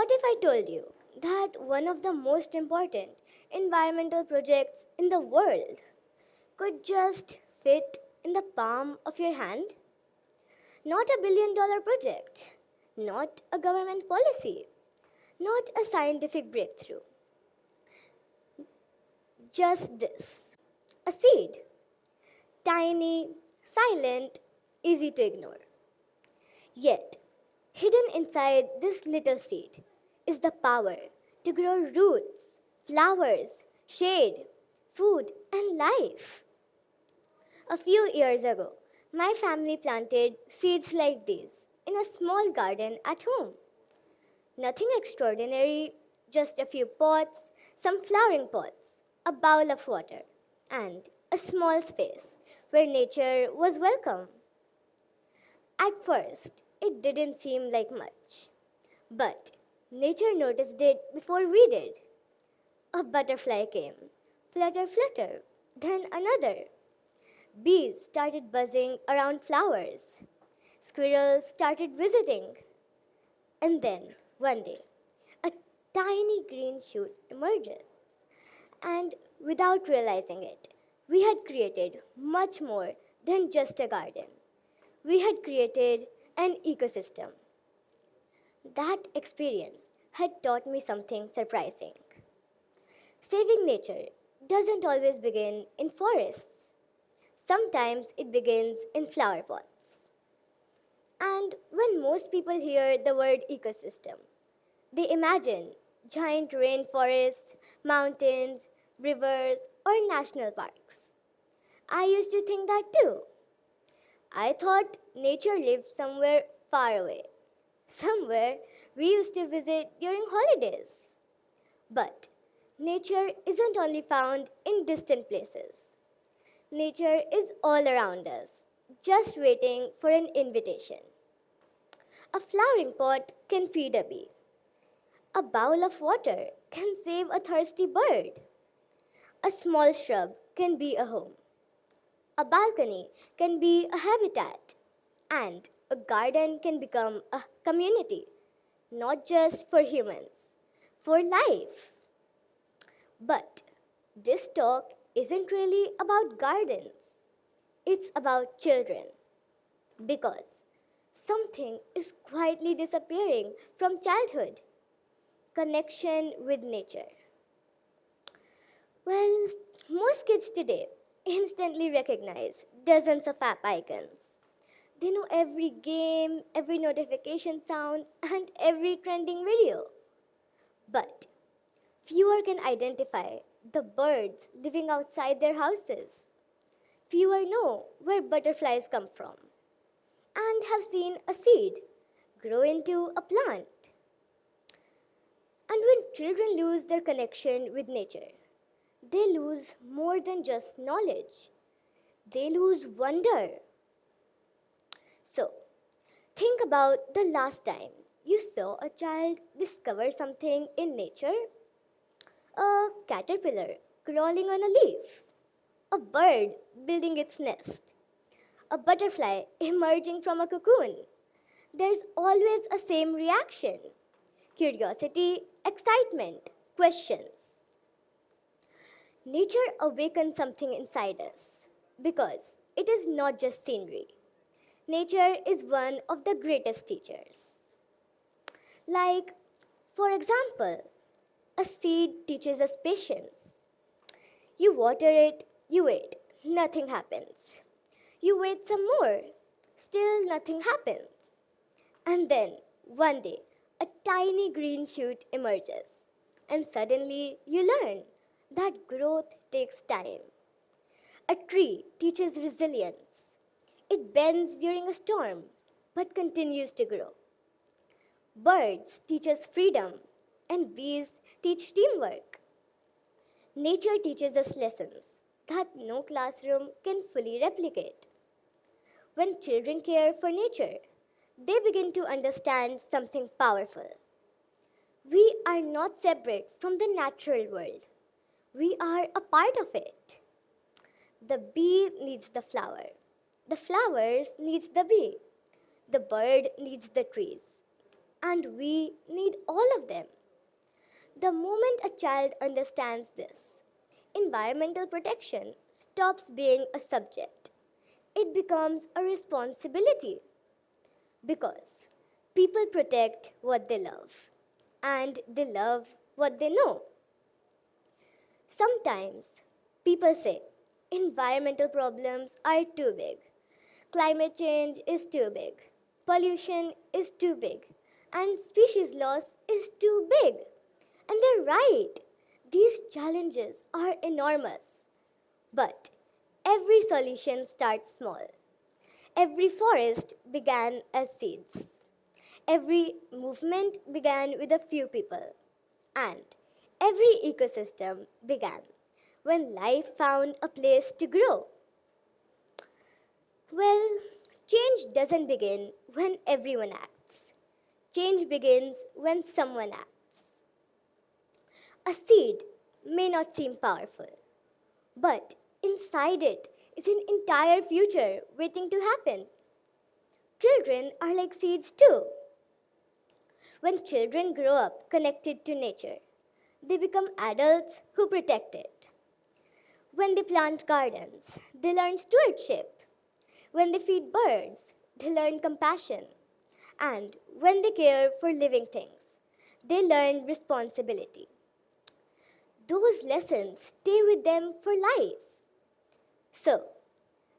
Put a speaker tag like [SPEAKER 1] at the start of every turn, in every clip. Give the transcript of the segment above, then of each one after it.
[SPEAKER 1] What if I told you that one of the most important environmental projects in the world could just fit in the palm of your hand? Not a billion-dollar project, not a government policy, not a scientific breakthrough. Just this, a seed. Tiny, silent, easy to ignore. Yet, hidden inside this little seed is the power to grow roots, flowers, shade, food, and life. A few years ago, my family planted seeds like these in a small garden at home. Nothing extraordinary, just a few pots, some flowering pots, a bowl of water, and a small space where nature was welcome. At first, it didn't seem like much, but nature noticed it before we did. A butterfly came, flutter, flutter, then another. Bees started buzzing around flowers. Squirrels started visiting. And then, one day, a tiny green shoot emerges. And without realizing it, we had created much more than just a garden. We had created an ecosystem. That experience had taught me something surprising. Saving nature doesn't always begin in forests. Sometimes it begins in flower pots. And when most people hear the word ecosystem, they imagine giant rainforests, mountains, rivers, or national parks. I used to think that too. I thought nature lived somewhere far away, somewhere we used to visit during holidays. But nature isn't only found in distant places. Nature is all around us, just waiting for an invitation. A flowering pot can feed a bee. A bowl of water can save a thirsty bird. A small shrub can be a home. A balcony can be a habitat. And a garden can become a community, not just for humans, for life. But this talk isn't really about gardens. It's about children. Because something is quietly disappearing from childhood: connection with nature. Well, most kids today instantly recognize dozens of app icons. They know every game, every notification sound, and every trending video. But fewer can identify the birds living outside their houses. Fewer know where butterflies come from and have seen a seed grow into a plant. And when children lose their connection with nature, they lose more than just knowledge. They lose wonder. So, think about the last time you saw a child discover something in nature. A caterpillar crawling on a leaf, a bird building its nest, a butterfly emerging from a cocoon. There's always a same reaction: curiosity, excitement, questions. Nature awakens something inside us because it is not just scenery. Nature is one of the greatest teachers. Like, for example, a seed teaches us patience. You water it, you wait, nothing happens. You wait some more, still nothing happens. And then, one day, a tiny green shoot emerges, and suddenly you learn that growth takes time. A tree teaches resilience. It bends during a storm, but continues to grow. Birds teach us freedom, and bees teach teamwork. Nature teaches us lessons that no classroom can fully replicate. When children care for nature, they begin to understand something powerful. We are not separate from the natural world. We are a part of it. The bee needs the flower. The flowers needs the bee. The bird needs the trees. and we need all of them. The moment a child understands this, environmental protection stops being a subject. It becomes a responsibility because people protect what they love and they love what they know. Sometimes people say environmental problems are too big, climate change is too big, pollution is too big, and species loss is too big. And they're right. These challenges are enormous. But every solution starts small. Every forest began as seeds. Every movement began with a few people. And every ecosystem began when life found a place to grow. Well, change doesn't begin when everyone acts. Change begins when someone acts. A seed may not seem powerful, but inside it is an entire future waiting to happen. Children are like seeds too. When children grow up connected to nature, they become adults who protect it. When they plant gardens, they learn stewardship. When they feed birds, they learn compassion. And when they care for living things, they learn responsibility. Those lessons stay with them for life. So,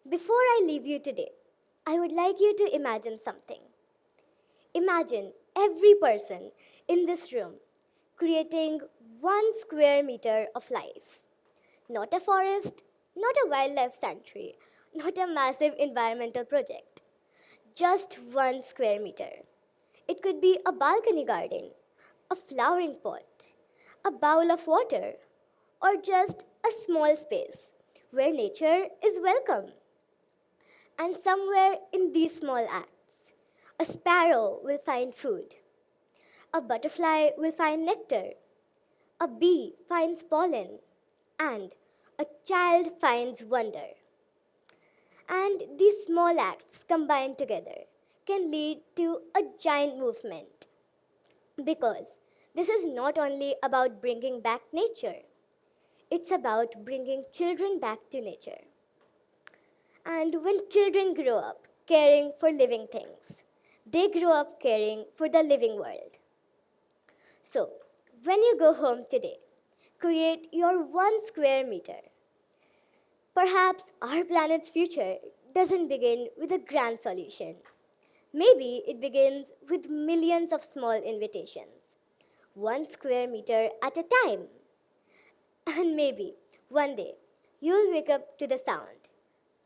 [SPEAKER 1] before I leave you today, I would like you to imagine something. Imagine every person in this room creating 1 square meter of life. Not a forest, not a wildlife sanctuary, not a massive environmental project. Just 1 square meter. It could be a balcony garden, a flowering pot, a bowl of water, or just a small space where nature is welcome. And somewhere in these small acts, a sparrow will find food, a butterfly will find nectar, a bee finds pollen, and a child finds wonder. And these small acts combined together can lead to a giant movement. Because this is not only about bringing back nature, it's about bringing children back to nature. And when children grow up caring for living things, they grow up caring for the living world. So, when you go home today, create your 1 square meter. Perhaps our planet's future doesn't begin with a grand solution. Maybe it begins with millions of small invitations, 1 square meter at a time. And maybe one day you'll wake up to the sound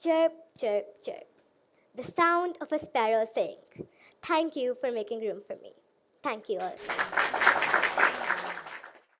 [SPEAKER 1] chirp, chirp, chirp. The sound of a sparrow saying, "Thank you for making room for me." Thank you all.